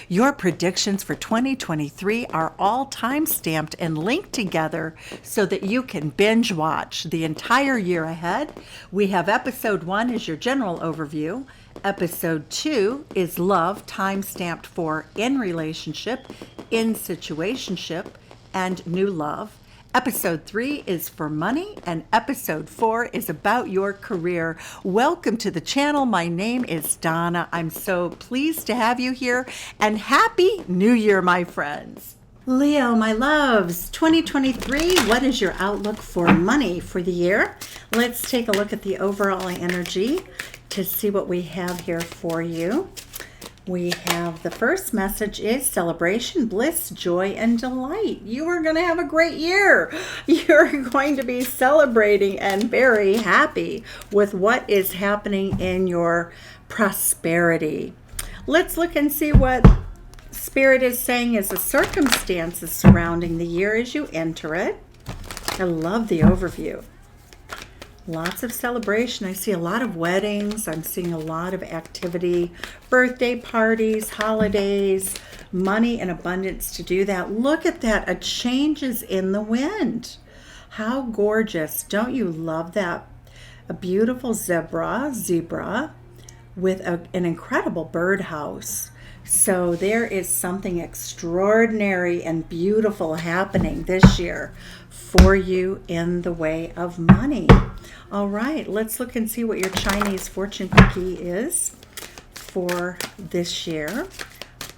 Your predictions for 2023 are all time-stamped and linked together so that you can binge watch the entire year ahead. We have episode 1 is your general overview. Episode 2 is love, time-stamped for in relationship, in situationship, and new love. Episode 3 is for money, and episode 4 is about your career. Welcome to the channel. My name is Donna. I'm so pleased to have you here, and Happy New Year, my friends. Leo, my loves, 2023, what is your outlook for money for the year? Let's take a look at the overall energy to see what we have here for you. We have the first message is celebration, bliss, joy, and delight. You are going to have a great year. You're going to be celebrating and very happy with what is happening in your prosperity. Let's look and see what Spirit is saying as the circumstances surrounding the year as you enter it. I love the overview. Lots of celebration. I see a lot of weddings. I'm seeing a lot of activity, birthday parties, holidays, money and abundance to do that. Look at that. A change is in the wind. How gorgeous. Don't you love that? A beautiful zebra with an incredible birdhouse. So there is something extraordinary and beautiful happening this year for you in the way of money. All right, let's look and see what your Chinese fortune cookie is for this year.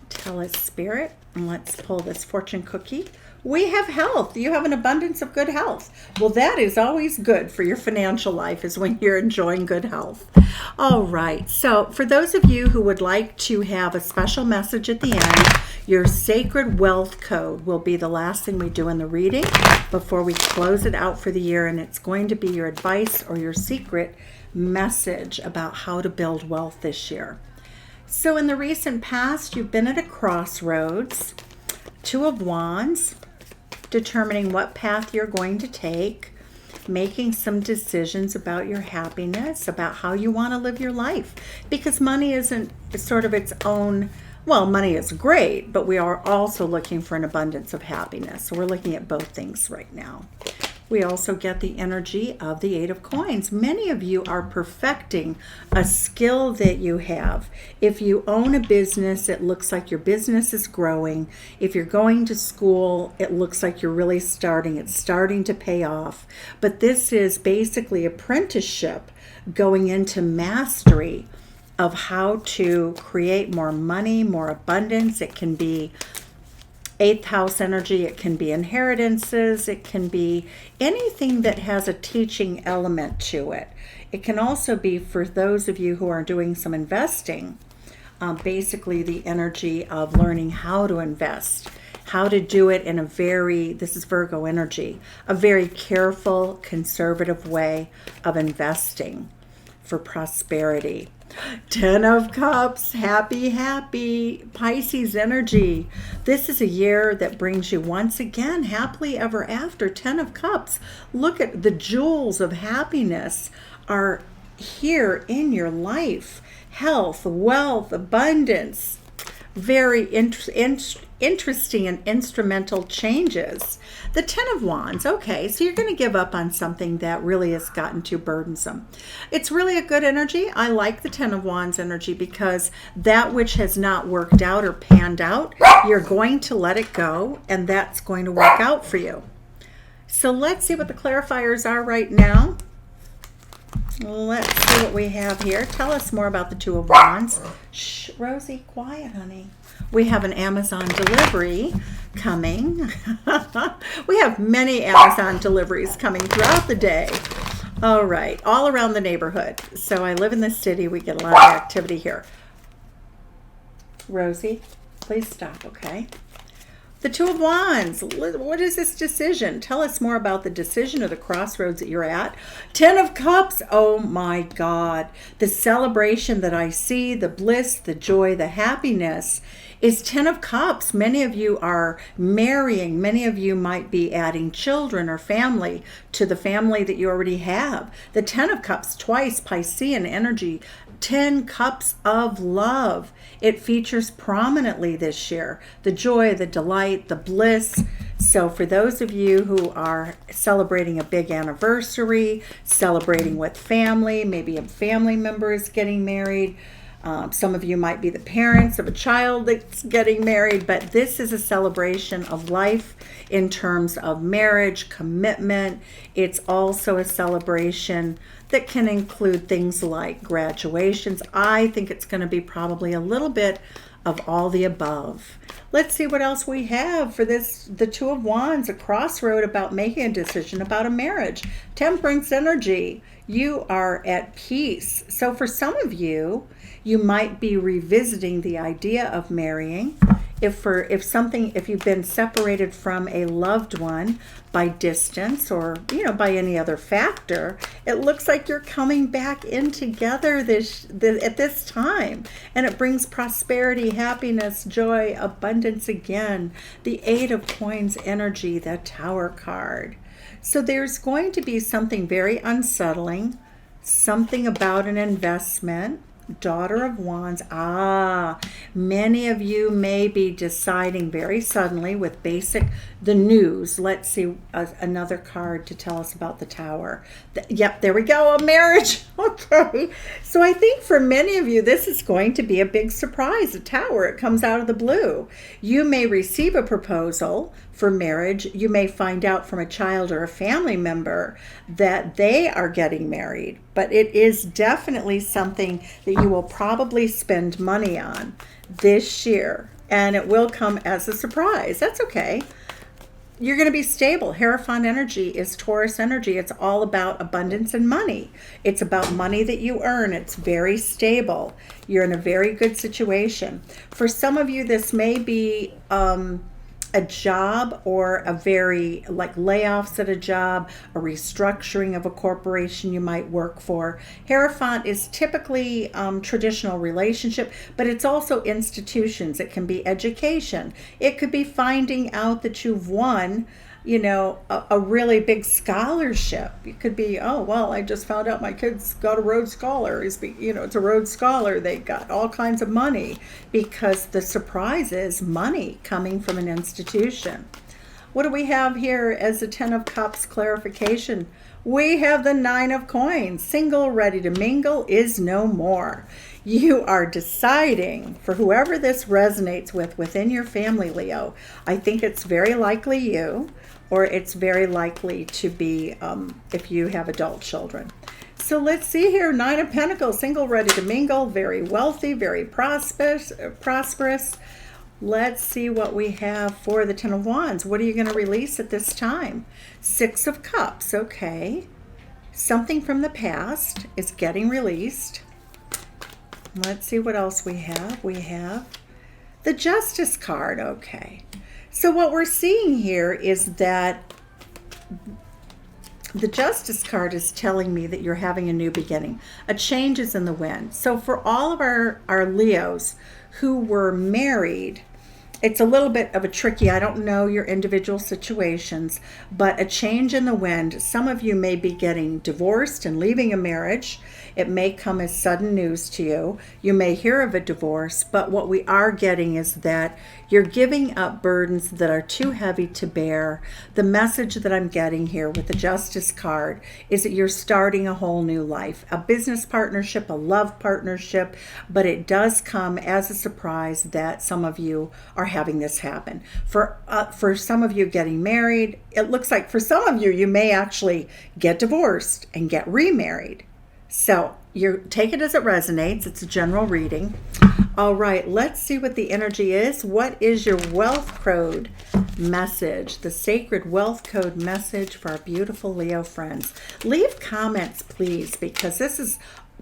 Tell us, Spirit, and let's pull this fortune cookie. We have health. You have an abundance of good health. Well, that is always good for your financial life, is when you're enjoying good health. All right. So for those of you who would like to have a special message at the end, your sacred wealth code will be the last thing we do in the reading before we close it out for the year. And it's going to be your advice or your secret message about how to build wealth this year. So in the recent past, you've been at a crossroads. Two of Wands, determining what path you're going to take, making some decisions about your happiness, about how you want to live your life. Because money isn't sort of its own, well, money is great, but we are also looking for an abundance of happiness. So we're looking at both things right now. We also get the energy of the Eight of Coins. Many of you are perfecting a skill that you have. If you own a business, it looks like your business is growing. If you're going to school, it looks like you're really starting. It's starting to pay off. But this is basically apprenticeship going into mastery of how to create more money, more abundance. It can be 8th house energy, it can be inheritances, it can be anything that has a teaching element to it. It can also be for those of you who are doing some investing, basically the energy of learning how to invest, how to do it in a very, this is Virgo energy, a very careful, conservative way of investing for prosperity. 10 of Cups, happy Pisces energy. This is a year that brings you once again happily ever after. 10 of Cups. Look at the jewels of happiness are here in your life. Health, wealth, abundance. Very interesting and instrumental changes. The 10 of Wands. Okay, so you're going to give up on something that really has gotten too burdensome. It's really a good energy. I like the 10 of Wands energy because that which has not worked out or panned out, you're going to let it go, and that's going to work out for you. So let's see what the clarifiers are right now. Let's see what we have here. Tell us more about the Two of Wands. Shh, Rosie, quiet, honey. We have an Amazon delivery coming. We have many Amazon deliveries coming throughout the day. All right, all around the neighborhood. So I live in the city. We get a lot of activity here. Rosie, please stop, okay? The Two of Wands. What is this decision? Tell us more about the decision or the crossroads that you're at. 10 of Cups. Oh my God. The celebration that I see, the bliss, the joy, the happiness is Ten of Cups. Many of you are marrying. Many of you might be adding children or family to the family that you already have. The Ten of Cups, twice Piscean energy. 10 cups of love. It features prominently this year. The joy, the delight, the bliss. So for those of you who are celebrating a big anniversary, celebrating with family, maybe a family member is getting married. Some of you might be the parents of a child that's getting married, but this is a celebration of life in terms of marriage, commitment. It's also a celebration that can include things like graduations. I think it's going to be probably a little bit of all the above. Let's see what else we have for this. The Two of Wands, a crossroad about making a decision about a marriage. Temperance energy. You are at peace. So for some of you, you might be revisiting the idea of marrying. If you've been separated from a loved one by distance or by any other factor, it looks like you're coming back in together at this time, and it brings prosperity, happiness, joy, abundance again. The Eight of Coins energy, the Tower card. So there's going to be something very unsettling, something about an investment. Daughter of Wands. Many of you may be deciding very suddenly with the news. Let's see another card to tell us about the Tower. Yep, there we go, a marriage. Okay. So I think for many of you, this is going to be a big surprise. A Tower, it comes out of the blue. You may receive a proposal for marriage. You may find out from a child or a family member that they are getting married, but it is definitely something that you will probably spend money on this year, and it will come as a surprise. That's okay. You're going to be stable. Hierophant energy is Taurus energy. It's all about abundance and money. It's about money that you earn. It's very stable. You're in a very good situation. For some of you, this may be a job or a very layoffs at a job, a restructuring of a corporation you might work for. Hierophant is typically traditional relationship, but it's also institutions. It can be education. It could be finding out that you've won a really big scholarship. It could be, oh, well, I just found out my kid's got a Rhodes Scholar. It's a Rhodes Scholar. They got all kinds of money, because the surprise is money coming from an institution. What do we have here as the Ten of Cups clarification? We have the Nine of Coins. Single, ready to mingle is no more. You are deciding for whoever this resonates with within your family, Leo. I think it's very likely you, or it's very likely to be if you have adult children. So let's see here. Nine of Pentacles, single, ready to mingle, very wealthy, very prosperous. Let's see what we have for the Ten of Wands. What are you going to release at this time? Six of Cups. Okay. Something from the past is getting released. Let's see what else we have. We have the Justice card. Okay. So what we're seeing here is that the Justice card is telling me that you're having a new beginning. A change is in the wind. So for all of our Leos who were married, it's a little bit of a tricky, I don't know your individual situations, but a change in the wind. Some of you may be getting divorced and leaving a marriage. It may come as sudden news to you. You may hear of a divorce, but what we are getting is that you're giving up burdens that are too heavy to bear. The message that I'm getting here with the Justice card is that you're starting a whole new life, a business partnership, a love partnership, but it does come as a surprise that some of you are having this happen. For some of you getting married, it looks like for some of you, you may actually get divorced and get remarried. So you take it as it resonates. It's a general reading. All right, let's see what the energy is. What is your wealth code message? The sacred wealth code message for our beautiful Leo friends. Leave comments, please, because this is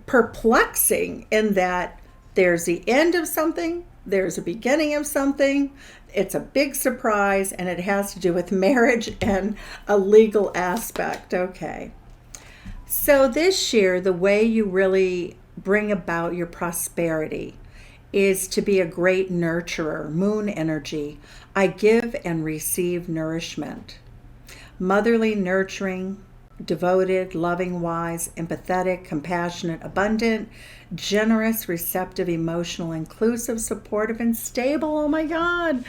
perplexing in that there's the end of something, there's a beginning of something, it's a big surprise, and it has to do with marriage and a legal aspect. Okay. So this year, the way you really bring about your prosperity is to be a great nurturer, moon energy. I give and receive nourishment. Motherly, nurturing, devoted, loving, wise, empathetic, compassionate, abundant, generous, receptive, emotional, inclusive, supportive, and stable. Oh my God,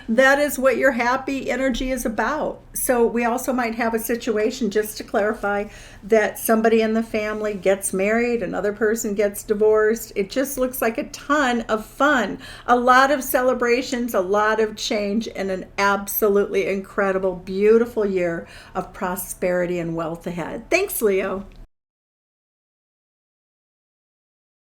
that is what your happy energy is about. So we also might have a situation, just to clarify, that somebody in the family gets married, another person gets divorced. It just looks like a ton of fun, a lot of celebrations, a lot of change, and an absolutely incredible, beautiful year of prosperity and wealth ahead. Thanks, Leo.